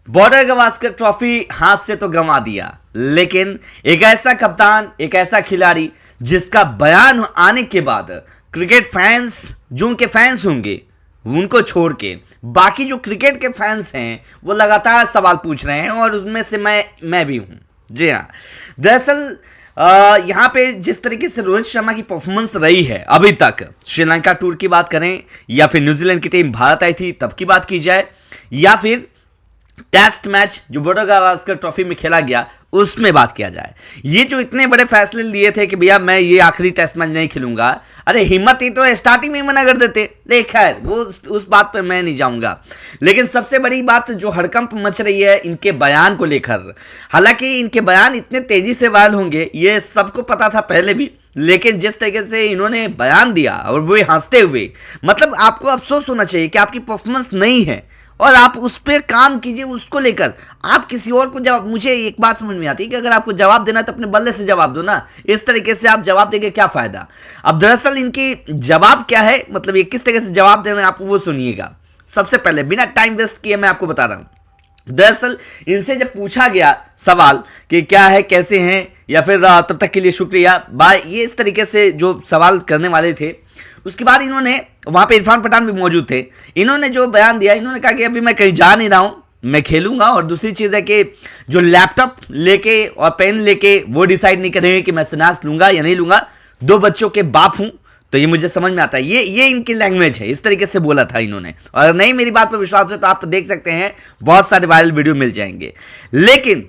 Border Gavaskar trophy हाथ से तो गंवा दिया, लेकिन एक ऐसा कप्तान, एक ऐसा खिलाड़ी जिसका बयान आने के बाद क्रिकेट फैंस, जो उनके फैंस होंगे उनको छोड़ के बाकी जो क्रिकेट के फैंस हैं वो लगातार सवाल पूछ रहे हैं, और उसमें से मैं भी हूं। जी हाँ, दरअसल यहाँ पे जिस तरीके से रोहित शर्मा की परफॉर्मेंस रही है अभी तक, श्रीलंका टूर की बात करें या फिर न्यूजीलैंड की टीम भारत आई थी तब की बात की जाए, या फिर टेस्ट मैच जो बॉर्डर गावस्कर ट्रॉफी में खेला गया उसमें बात किया जाए, ये जो इतने बड़े फैसले लिए थे कि भैया मैं ये आखिरी टेस्ट मैच नहीं खेलूंगा, अरे हिम्मत ही तो स्टार्टिंग में मना कर देते। लेकिन खैर वो उस बात पर मैं नहीं जाऊंगा। लेकिन सबसे बड़ी बात जो हड़कंप मच रही है इनके बयान को लेकर, हालांकि इनके बयान इतने तेजी से वायरल होंगे ये सबको पता था पहले भी, लेकिन जिस तरीके से इन्होंने बयान दिया और वो हंसते हुए, मतलब आपको अफसोस होना चाहिए कि आपकी परफॉर्मेंस नहीं है और आप उस पर काम कीजिए, उसको लेकर आप किसी और को जवाब। मुझे एक बात समझ में आती है कि अगर आपको जवाब देना है तो अपने बल्ले से जवाब दो ना, इस तरीके से आप जवाब देंगे क्या फायदा। अब दरअसल इनकी जवाब क्या है, मतलब ये किस तरीके से जवाब दे रहे हैं आप वो सुनिएगा। सबसे पहले बिना टाइम वेस्ट किए मैं आपको बता रहा हूं, दरअसल इनसे जब पूछा गया सवाल कि क्या है, कैसे हैं, या फिर तब तक के लिए शुक्रिया बाय, ये इस तरीके से जो सवाल करने वाले थे, उसके बाद इन्होंने, वहां पे इरफान पठान भी मौजूद थे, इन्होंने जो बयान दिया, इन्होंने कहा कि अभी मैं कहीं जा नहीं रहा हूं, मैं खेलूंगा। और दूसरी चीज है कि जो लैपटॉप लेके और पेन लेके वो डिसाइड नहीं करेंगे कि मैं संन्यास लूंगा या नहीं लूंगा, 2 बच्चों के बाप हूं तो ये मुझे समझ में आता है। ये इनकी लैंग्वेज है, इस तरीके से बोला था इन्होंने। और नहीं मेरी बात पर विश्वास है तो आप देख सकते हैं, बहुत सारे वायरल वीडियो मिल जाएंगे। लेकिन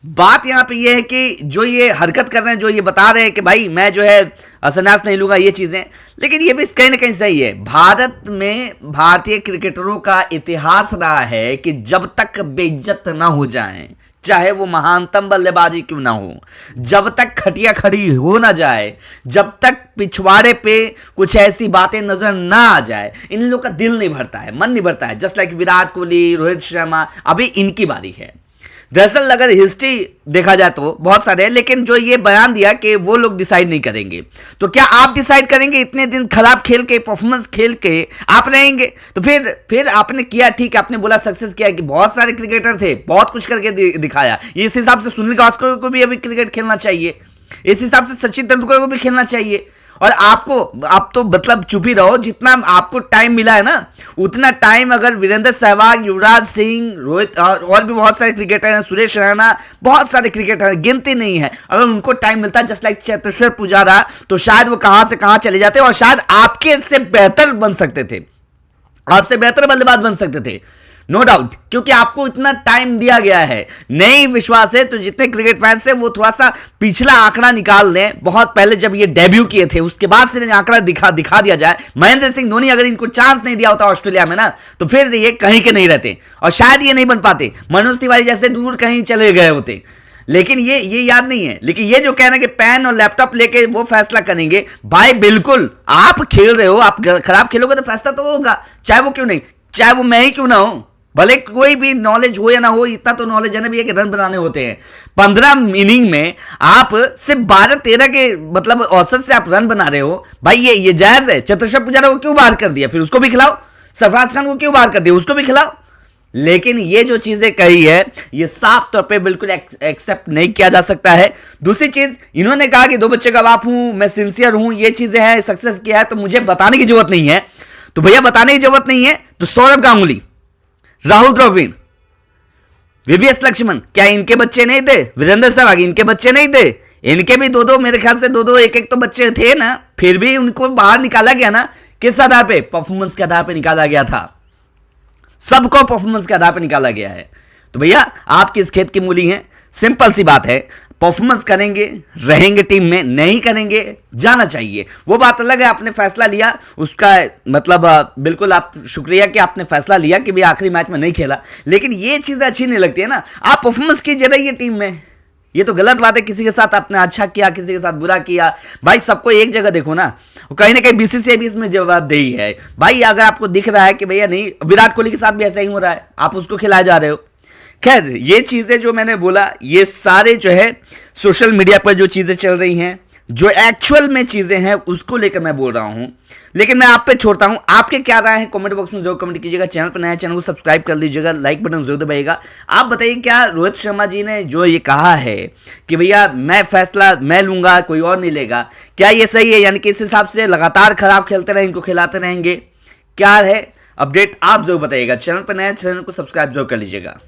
बात यहां पे ये है कि जो ये हरकत कर रहे हैं, जो ये बता रहे हैं कि भाई मैं जो है संन्यास नहीं लूंगा, ये चीजें, लेकिन ये भी कहीं ना कहीं सही है। भारत में भारतीय क्रिकेटरों का इतिहास रहा है कि जब तक बेइज्जत ना हो जाए, चाहे वो महानतम बल्लेबाजी क्यों ना हो, जब तक खटिया खड़ी हो ना जाए, जब तक पिछवाड़े पे कुछ ऐसी बातें नजर ना आ जाए, इन लोगों का दिल नहीं भरता है, मन नहीं भरता है। जस्ट लाइक विराट कोहली, रोहित शर्मा, अभी इनकी बारी है। दरअसल अगर हिस्ट्री देखा जाए तो बहुत सारे हैं, लेकिन जो ये बयान दिया कि वो लोग डिसाइड नहीं करेंगे, तो क्या आप डिसाइड करेंगे? इतने दिन खराब खेल के, परफॉर्मेंस खेल के आप रहेंगे? तो फिर आपने किया, ठीक है, आपने बोला सक्सेस किया कि बहुत सारे क्रिकेटर थे, बहुत कुछ करके दिखाया। इस हिसाब से सुनील गावस्कर को भी अभी क्रिकेट खेलना चाहिए, इस हिसाब से सचिन तेंदुलकर को भी खेलना चाहिए। और आप तो मतलब चुप ही रहो, जितना आपको टाइम मिला है ना उतना टाइम अगर वीरेंद्र सहवाग, युवराज सिंह, रोहित और भी बहुत सारे क्रिकेटर हैं, सुरेश रैना, बहुत सारे क्रिकेटर हैं, गिनती नहीं है, अगर उनको टाइम मिलता जस्ट लाइक चेतेश्वर पुजारा, तो शायद वो कहां से कहां चले जाते और शायद आपके से बेहतर बन सकते थे, आपसे बेहतर बल्लेबाज बन सकते थे, नो डाउट, क्योंकि आपको इतना टाइम दिया गया है। नहीं विश्वास है तो जितने क्रिकेट फैंस हैं वो थोड़ा सा पिछला आंकड़ा निकाल लें, बहुत पहले जब ये डेब्यू किए थे उसके बाद से आंकड़ा दिखा दिया जाए। महेंद्र सिंह धोनी अगर इनको चांस नहीं दिया होता ऑस्ट्रेलिया में ना, तो फिर ये कहीं के नहीं रहते और शायद ये नहीं बन पाते, मनोज तिवारी जैसे दूर कहीं चले गए होते। लेकिन ये याद नहीं है। लेकिन ये जो कहना कि पेन और लैपटॉप लेके वो फैसला करेंगे, भाई बिल्कुल आप खेल रहे हो, आप खराब खेलोगे तो फैसला तो होगा, चाहे वो क्यों नहीं, चाहे वो मैं ही क्यों ना हूं, भले कोई भी नॉलेज हो या ना हो, इतना तो नॉलेज है ना भैया कि रन बनाने होते हैं। 15 इनिंग में आप सिर्फ 12-13 के मतलब औसत से आप रन बना रहे हो, भाई ये जायज है? चेतेश्वर पुजारा को क्यों बाहर कर दिया, फिर उसको भी खिलाओ। सरफराज खान को क्यों बाहर कर दिया, उसको भी खिलाओ। लेकिन ये जो चीजें कही है ये साफ तौर पे बिल्कुल एक्सेप्ट नहीं किया जा सकता है। दूसरी चीज, इन्होंने कहा कि 2 बच्चे का बाप हूं, मैं सिंसियर हूं, ये चीजें हैं, सक्सेस किया है तो मुझे बताने की जरूरत नहीं है। तो भैया बताने की जरूरत नहीं है तो सौरभ गांगुली, राहुल द्रविड़, वीवीएस लक्ष्मण, क्या इनके बच्चे नहीं थे? वीरेंद्र सहवाग, इनके बच्चे नहीं थे? इनके भी 2-2, मेरे ख्याल से 2-2 एक तो बच्चे थे ना, फिर भी उनको बाहर निकाला गया ना। किस आधार पे? परफॉर्मेंस के आधार पे निकाला गया था, सबको परफॉर्मेंस के आधार पे निकाला गया है। तो भैया आप किस खेत की मूली हैं? सिंपल सी बात है, परफॉर्मेंस करेंगे रहेंगे टीम में, नहीं करेंगे जाना चाहिए, वो बात अलग है। आपने फैसला लिया उसका मतलब बिल्कुल आप शुक्रिया कि आपने फैसला लिया कि भी आखिरी मैच में नहीं खेला, लेकिन ये चीजें अच्छी नहीं लगती है ना। आप परफॉर्मेंस कीजिए रहिए टीम में, ये तो गलत बात है। किसी के साथ आपने अच्छा किया, किसी के साथ बुरा किया, भाई सबको एक जगह देखो ना। कहीं ना कहीं बीसीसीआई भी इसमें जवाबदेही है भाई। अगर आपको दिख रहा है कि भैया नहीं, विराट कोहली के साथ भी ऐसा ही हो रहा है, आप उसको खिलाए जा रहे हो। खैर ये चीजें जो मैंने बोला ये सारे जो है सोशल मीडिया पर जो चीजें चल रही हैं, जो एक्चुअल में चीजें हैं उसको लेकर मैं बोल रहा हूं, लेकिन मैं आप पे छोड़ता हूं। आपके क्या राय है कमेंट बॉक्स में जरूर कमेंट कीजिएगा। चैनल पर नया, चैनल को सब्सक्राइब कर लीजिएगा, लाइक बटन जरूर दबाइएगा। आप बताइए क्या रोहित शर्मा जी ने जो ये कहा है कि भैया मैं फैसला मैं लूंगा, कोई और नहीं लेगा, क्या ये सही है? यानी कि इस हिसाब से लगातार खराब खेलते रहेंगे, इनको खिलाते रहेंगे, क्या है अपडेट आप जरूर बताइएगा। चैनल पर नया, चैनल को सब्सक्राइब जरूर कर लीजिएगा।